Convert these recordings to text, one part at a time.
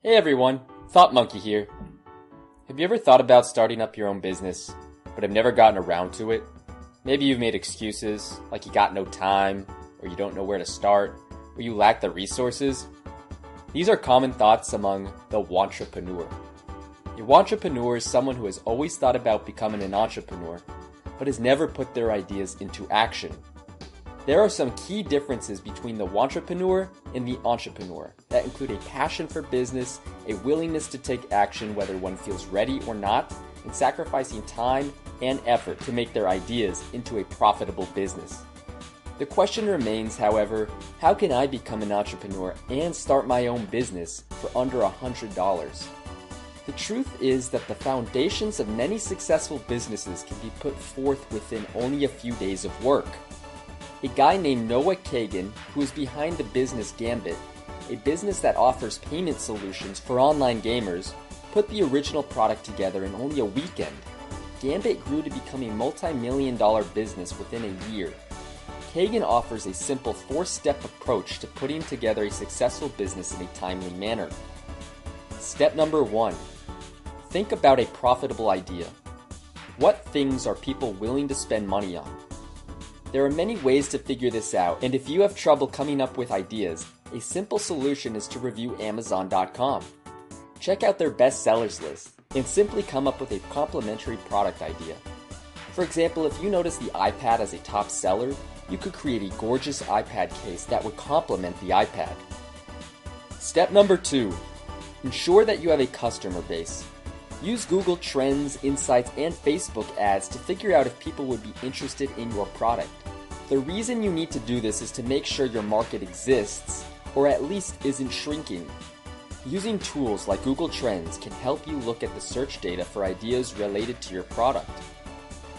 Hey everyone, Thought Monkey here. Have you ever thought about starting up your own business, but have never gotten around to it? Maybe you've made excuses, like you got no time, or you don't know where to start, or you lack the resources. These are common thoughts among the wantrepreneur. A wantrepreneur is someone who has always thought about becoming an entrepreneur, but has never put their ideas into action. There are some key differences between the wantrepreneur and the entrepreneur that include a passion for business, a willingness to take action whether one feels ready or not, and sacrificing time and effort to make their ideas into a profitable business. The question remains, however, how can I become an entrepreneur and start my own business for under $100? The truth is that the foundations of many successful businesses can be put forth within only a few days of work. A guy named Noah Kagan, who is behind the business Gambit, a business that offers payment solutions for online gamers, put the original product together in only a weekend. Gambit grew to become a multi-million-dollar business within a year. Kagan offers a simple 4-step approach to putting together a successful business in a timely manner. Step number 1. Think about a profitable idea. What things are people willing to spend money on? There are many ways to figure this out, and if you have trouble coming up with ideas, a simple solution is to review Amazon.com. Check out their bestsellers list and simply come up with a complementary product idea. For example, if you notice the iPad as a top seller, you could create a gorgeous iPad case that would complement the iPad. Step number 2. Ensure that you have a customer base. Use Google Trends, Insights, and Facebook ads to figure out if people would be interested in your product. The reason you need to do this is to make sure your market exists, or at least isn't shrinking. Using tools like Google Trends can help you look at the search data for ideas related to your product.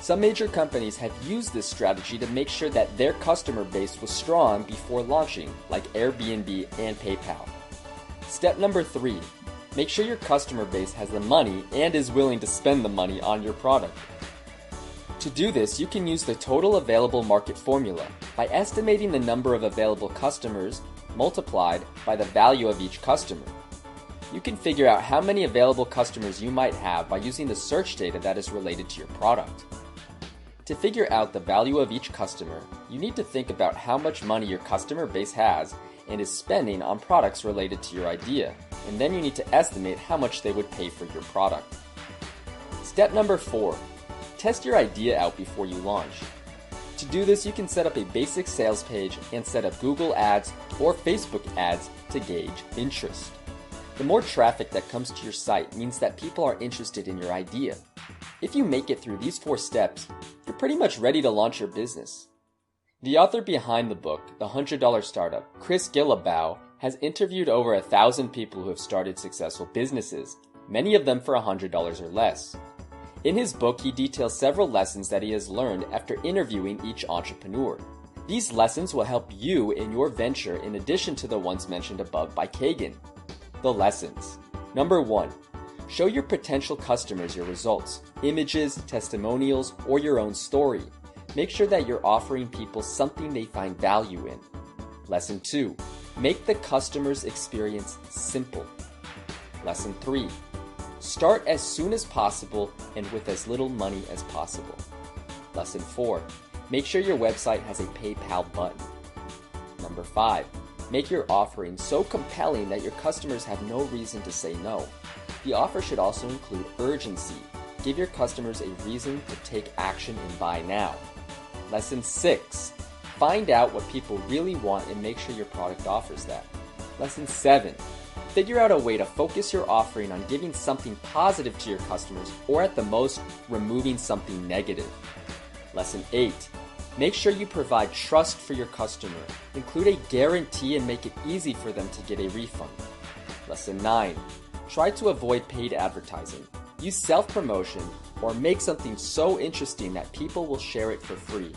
Some major companies have used this strategy to make sure that their customer base was strong before launching, like Airbnb and PayPal. Step number 3. Make sure your customer base has the money and is willing to spend the money on your product. To do this, you can use the total available market formula by estimating the number of available customers multiplied by the value of each customer. You can figure out how many available customers you might have by using the search data that is related to your product. To figure out the value of each customer, you need to think about how much money your customer base has and is spending on products related to your idea, and then you need to estimate how much they would pay for your product. Step number 4. Test your idea out before you launch. To do this, you can set up a basic sales page and set up Google Ads or Facebook ads to gauge interest. The more traffic that comes to your site means that people are interested in your idea. If you make it through these 4 steps, you're pretty much ready to launch your business. The author behind the book, The $100 Startup, Chris Guillebeau, has interviewed over 1,000 people who have started successful businesses, many of them for $100 or less. In his book, he details several lessons that he has learned after interviewing each entrepreneur. These lessons will help you in your venture in addition to the ones mentioned above by Kagan. The lessons. Number 1. Show your potential customers your results, images, testimonials, or your own story. Make sure that you're offering people something they find value in. Lesson 2. Make the customer's experience simple. Lesson 3. Start as soon as possible and with as little money as possible. Lesson 4. Make sure your website has a PayPal button. Number 5. Make your offering so compelling that your customers have no reason to say no. The offer should also include urgency. Give your customers a reason to take action and buy now. Lesson 6. Find out what people really want and make sure your product offers that. Lesson 7. Figure out a way to focus your offering on giving something positive to your customers, or at the most, removing something negative. Lesson 8. Make sure you provide trust for your customer. Include a guarantee and make it easy for them to get a refund. Lesson 9. Try to avoid paid advertising. Use self-promotion or make something so interesting that people will share it for free.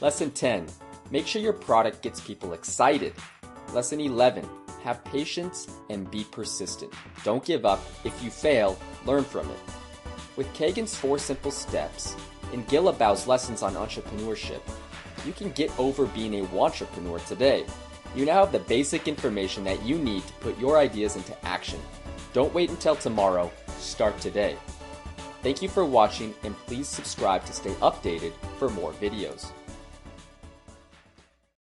Lesson 10. Make sure your product gets people excited. Lesson 11. Have patience and be persistent. Don't give up. If you fail, learn from it. With Kagan's 4 simple steps and Guillebeau's lessons on entrepreneurship, you can get over being a wantrepreneur today. You now have the basic information that you need to put your ideas into action. Don't wait until tomorrow, start today. Thank you for watching, and please subscribe to stay updated for more videos.